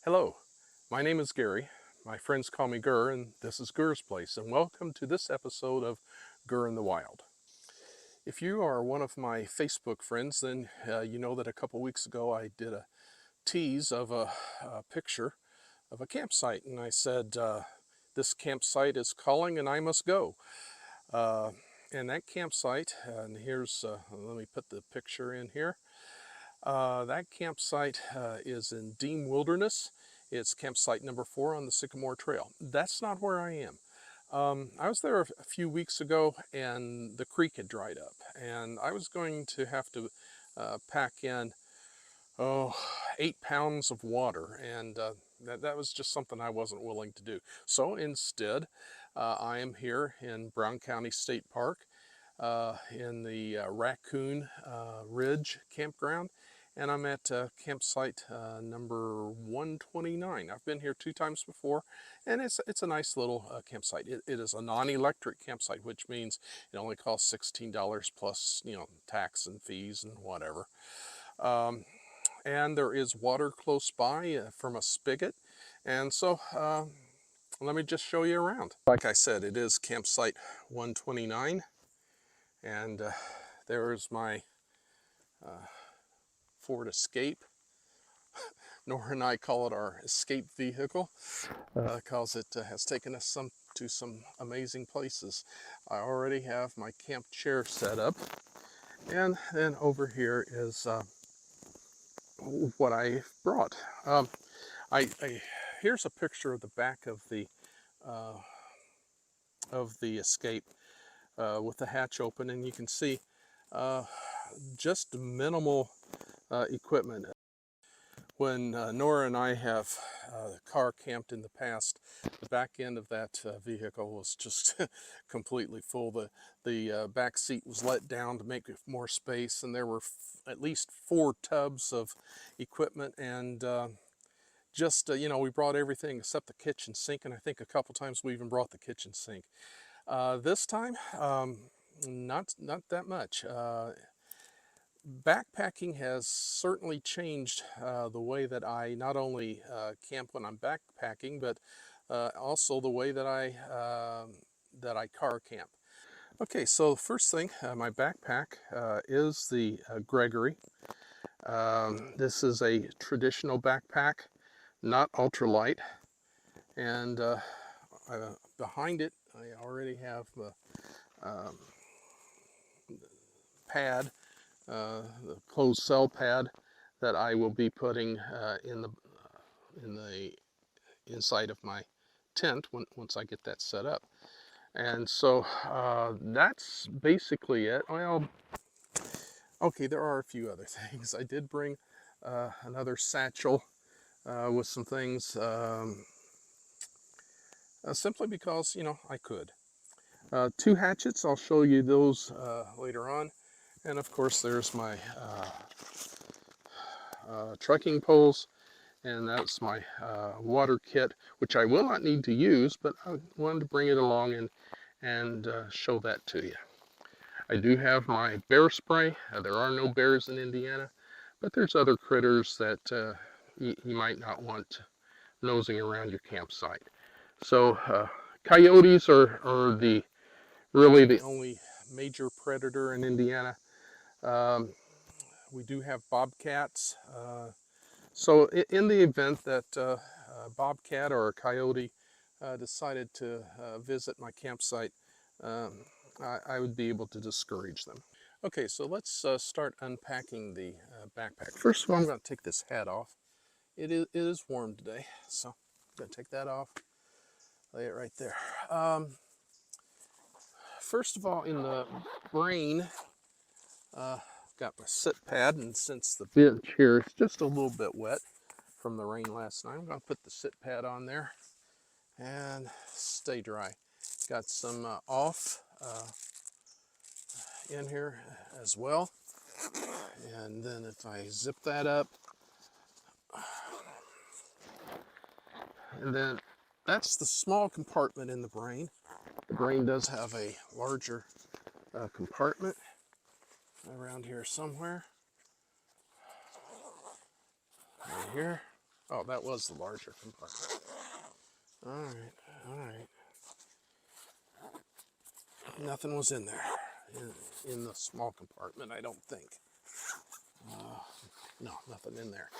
Hello, my name is Gary. My friends call me Gur, and this is Gur's Place, and welcome to this episode of Gur in the Wild. If you are one of my Facebook friends, then you know that a couple weeks ago I did a tease of a picture of a campsite, and I said, this campsite is calling and I must go. Uh, and that campsite, and here's, let me put the picture in here. That campsite is in Deam Wilderness. It's campsite number 4 on the Sycamore Trail. That's not where I am. I was there a few weeks ago and the creek had dried up, and I was going to have to pack in, 8 pounds of water, and that was just something I wasn't willing to do. So instead, I am here in Brown County State Park in the Raccoon Ridge campground, and I'm at campsite number 129. I've been here 2 times before, and it's a nice little campsite. It is a non-electric campsite, which means it only costs $16 plus tax and fees and whatever. And there is water close by from a spigot, and so let me just show you around. Like I said, it is campsite 129, and there's my Ford Escape. Nora and I call it our escape vehicle because it has taken us to some amazing places. I already have my camp chair set up, and then over here is what I brought. Here's a picture of the back uh, of the Escape with the hatch open, and you can see uh, just minimal equipment. When Nora and I have car camped in the past, the back end of that vehicle was just completely full. The back seat was let down to make more space, and there were at least 4 tubs of equipment, and we brought everything except the kitchen sink, and I think a couple times we even brought the kitchen sink. This time, not that much. Backpacking has certainly changed the way that I not only camp when I'm backpacking, but also the way that I car camp. Okay, so first thing, my backpack is the Gregory. This is a traditional backpack, not ultralight, and behind it I already have the um, pad, the closed cell pad that I will be putting in the inside of my tent once I get that set up. And so that's basically it. Well, okay, there are a few other things. I did bring another satchel with some things, simply because I could. 2 hatchets, I'll show you those later on. And of course there's my trekking poles, and that's my water kit, which I will not need to use, but I wanted to bring it along and show that to you. I do have my bear spray. There are no bears in Indiana, but there's other critters that you might not want nosing around your campsite. So coyotes are really the only major predator in Indiana. Um, we do have bobcats. So in the event that a bobcat or a coyote decided to visit my campsite, um, I would be able to discourage them. Okay, so let's start unpacking the backpack. First of all, I'm going to take this hat off. It is warm today, so I'm going to take that off, lay it right there. First of all, in the brain, got my sit pad, and since the bench here is just a little bit wet from the rain last night, I'm going to put the sit pad on there and stay dry. Got some off in here as well, and then if I zip that up, and then that's the small compartment in the brain. The brain does have a larger compartment around here somewhere, right here. Oh, that was the larger compartment. All right, all right. Nothing was in there, in the small compartment, I don't think. No, nothing in there.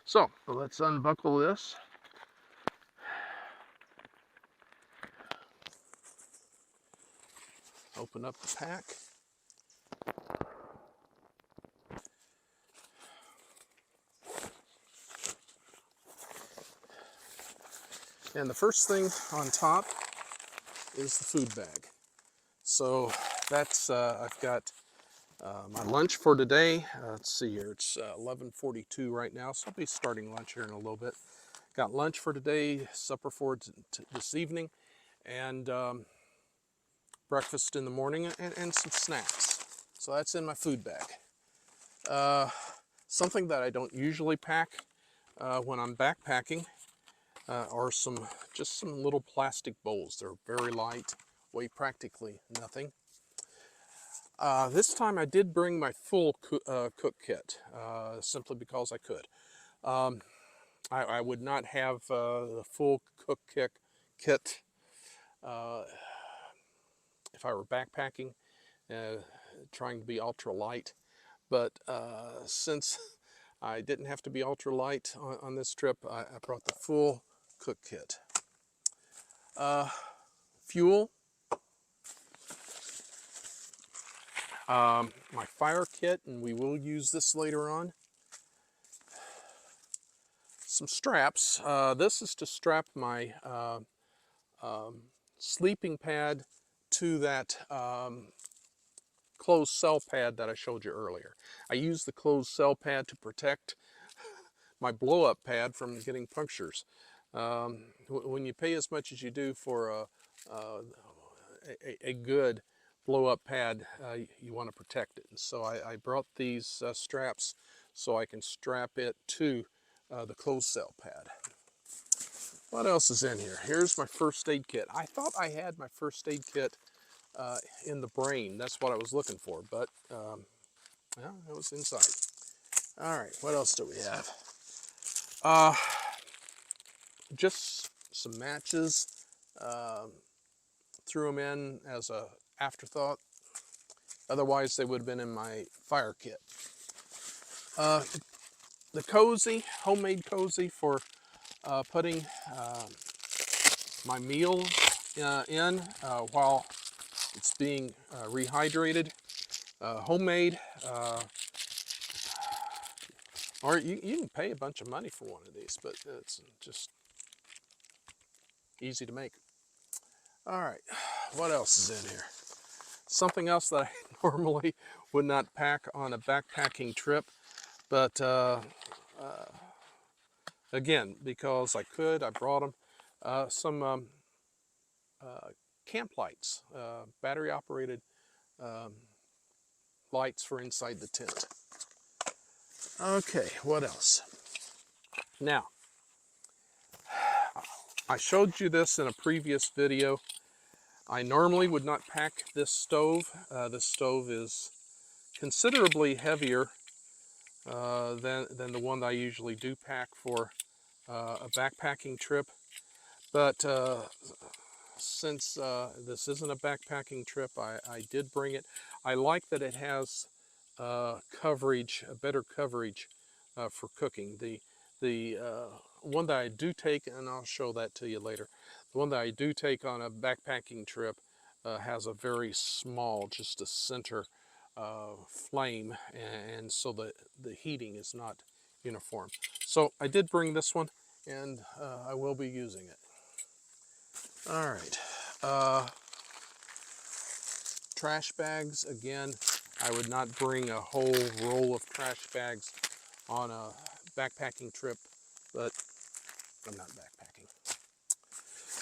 So let's unbuckle this. Open up the pack. And the first thing on top is the food bag. So that's, I've got my lunch for today. Let's see here, it's 11:42 right now, so I'll be starting lunch here in a little bit. Got lunch for today, supper for this evening, and breakfast in the morning, and some snacks. So that's in my food bag. Something that I don't usually pack when I'm backpacking are just some little plastic bowls. They're very light, weigh practically nothing. This time I did bring my full cook kit, simply because I could. I would not have the full cook kit if I were backpacking, trying to be ultra light. But since I didn't have to be ultra light on this trip, I brought the full cook kit. Fuel, my fire kit, and we will use this later on. Some straps. This is to strap my sleeping pad to that closed cell pad that I showed you earlier. I use the closed cell pad to protect my blow-up pad from getting punctures. When you pay as much as you do for a good blow-up pad, you want to protect it. And so I brought these straps so I can strap it to the closed cell pad. What else is in here? Here's my first aid kit. I thought I had my first aid kit in the brain. That's what I was looking for, but well, it was inside. All right, what else do we have? Just some matches. Threw them in as a afterthought. Otherwise, they would have been in my fire kit. The cozy, homemade cozy for putting my meal in while it's being rehydrated. Homemade, or you can pay a bunch of money for one of these, but it's just easy to make. All right, what else is in here? Something else that I normally would not pack on a backpacking trip, but again, because I could, I brought them. Some camp lights, battery operated lights for inside the tent. Okay, what else? Now, I showed you this in a previous video. I normally would not pack this stove. This stove is considerably heavier than the one that I usually do pack for a backpacking trip. But since this isn't a backpacking trip, I did bring it. I like that it has coverage, a better coverage for cooking. The one that I do take, and I'll show that to you later, the one that I do take on a backpacking trip has a very small, just a center flame, and so the heating is not uniform. So I did bring this one, and I will be using it. All right. Trash bags, again, I would not bring a whole roll of trash bags on a backpacking trip, but I'm not backpacking.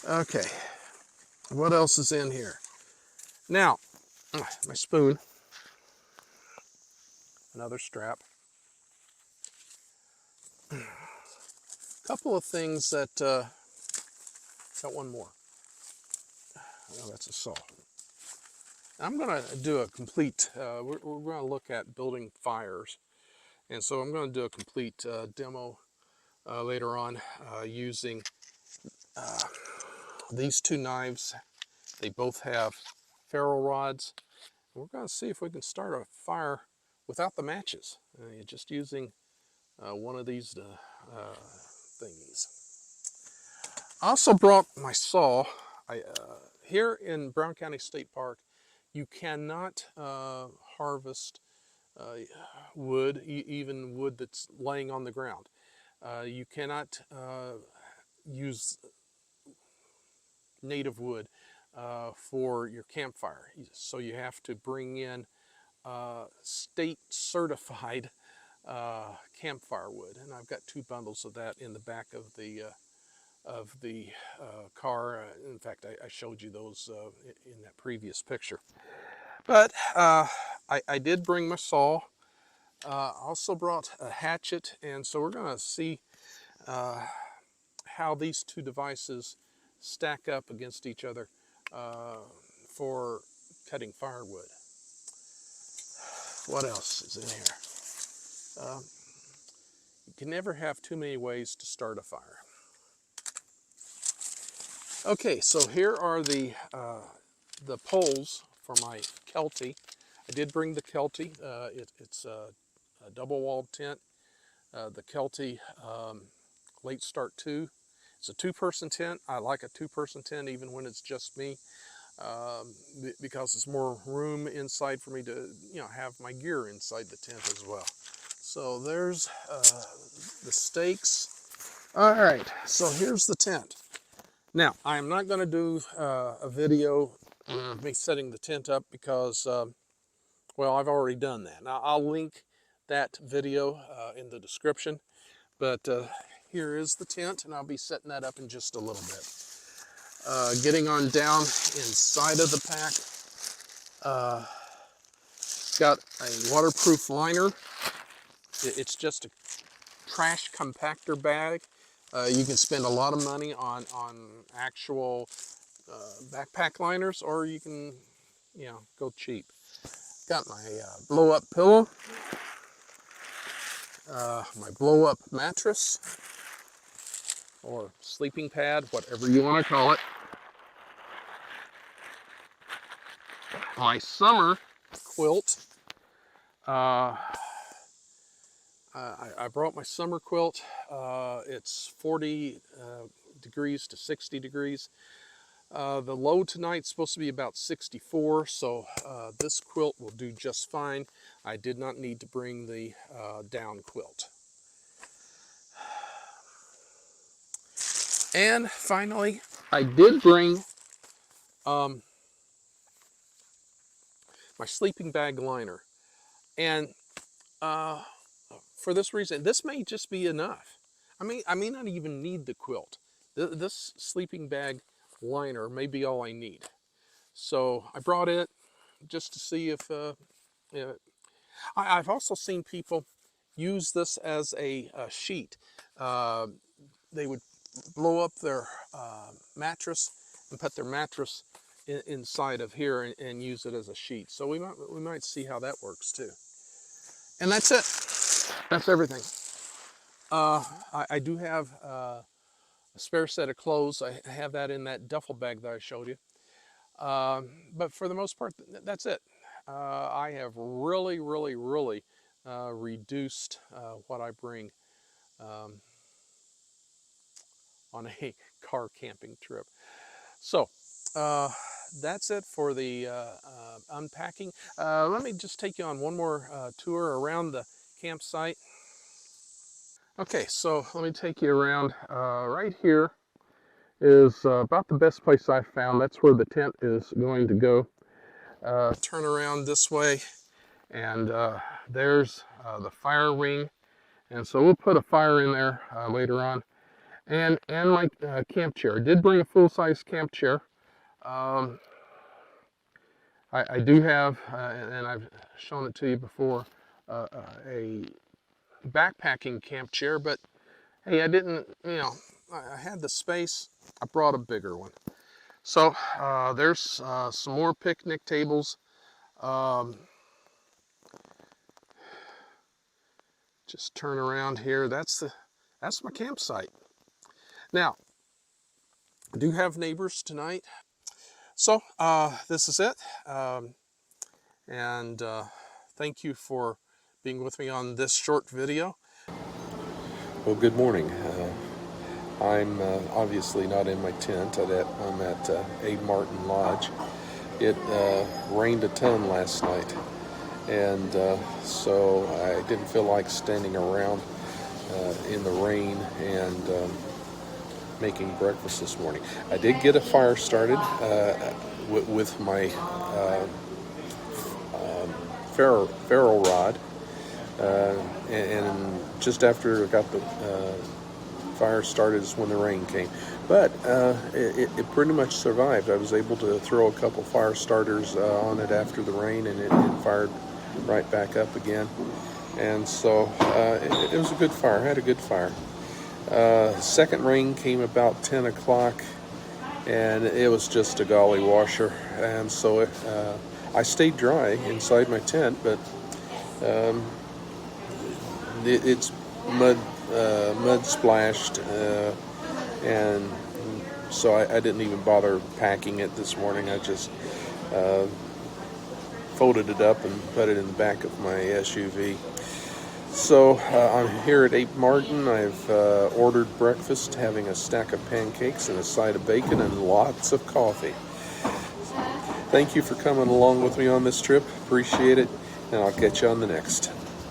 Okay, what else is in here? Now, my spoon, another strap. A couple of things that, got one more. Oh, that's a saw. I'm going to do a complete, we're going to look at building fires. And so I'm going to do a complete demo later on using these two knives. They both have ferro rods. We're going to see if we can start a fire without the matches, just using one of these thingies. I also brought my saw. Here in Brown County State Park, you cannot harvest wood, even wood that's laying on the ground. You cannot use native wood for your campfire. So you have to bring in state certified campfire wood. And I've got 2 bundles of that in the back of the car. In fact, I showed you those in that previous picture. But I did bring my saw. Also brought a hatchet, and so we're going to see how these 2 devices stack up against each other for cutting firewood. What else is in here? You can never have too many ways to start a fire. Okay, so here are the poles for my Kelty. I did bring the Kelty. It's a double-walled tent. The Kelty Late Start 2. It's a 2-person tent. I like a 2-person tent even when it's just me, because it's more room inside for me to, have my gear inside the tent as well. So there's the stakes. All right, so here's the tent. Now, I am not going to do a video of me setting the tent up because, well, I've already done that. Now, I'll link that video in the description, but here is the tent, and I'll be setting that up in just a little bit. Getting on down inside of the pack, got a waterproof liner. It's just a trash compactor bag. You can spend a lot of money on actual backpack liners, or you can, go cheap. Got my blow-up pillow, my blow-up mattress, or sleeping pad, whatever you want to call it. My summer quilt. I brought my summer quilt. It's 40 degrees to 60 degrees. The low tonight's supposed to be about 64, so this quilt will do just fine. I did not need to bring the down quilt. And finally, I did bring my sleeping bag liner. And for this reason, this may just be enough. I may not even need the quilt. This sleeping bag liner may be all I need. So I brought it just to see if, I've also seen people use this as a sheet. They would blow up their mattress and put their mattress inside of here and use it as a sheet. So we might see how that works too. And that's it. That's everything. I do have a spare set of clothes. I have that in that duffel bag that I showed you. But for the most part, that's it. I have really reduced what I bring on a car camping trip. So that's it for the unpacking. Let me just take you on one more tour around the campsite. Okay, so let me take you around. Right here is about the best place I've found. That's where the tent is going to go. Turn around this way, and there's the fire ring. And so we'll put a fire in there later on. And my camp chair. I did bring a full-size camp chair. I do have, and I've shown it to you before, a backpacking camp chair, but hey, I didn't, I had the space. I brought a bigger one. So there's some more picnic tables. Just turn around here. That's that's my campsite. Now, I do have neighbors tonight. So this is it. And thank you for being with me on this short video. Well, good morning. I'm obviously not in my tent. I'm at A. Martin Lodge. It rained a ton last night, and so I didn't feel like standing around in the rain and making breakfast this morning. I did get a fire started with my ferro rod, and just after I got the fire started is when the rain came. But it pretty much survived. I was able to throw a couple fire starters on it after the rain, and it fired right back up again. And so it was a good fire. I had a good fire. Second rain came about 10 o'clock, and it was just a golly washer. And so I stayed dry inside my tent, but it's mud splashed, and so I didn't even bother packing it this morning. I just folded it up and put it in the back of my SUV. So I'm here at 8 Martin. I've ordered breakfast, having a stack of pancakes and a side of bacon and lots of coffee. Thank you for coming along with me on this trip. Appreciate it, and I'll catch you on the next.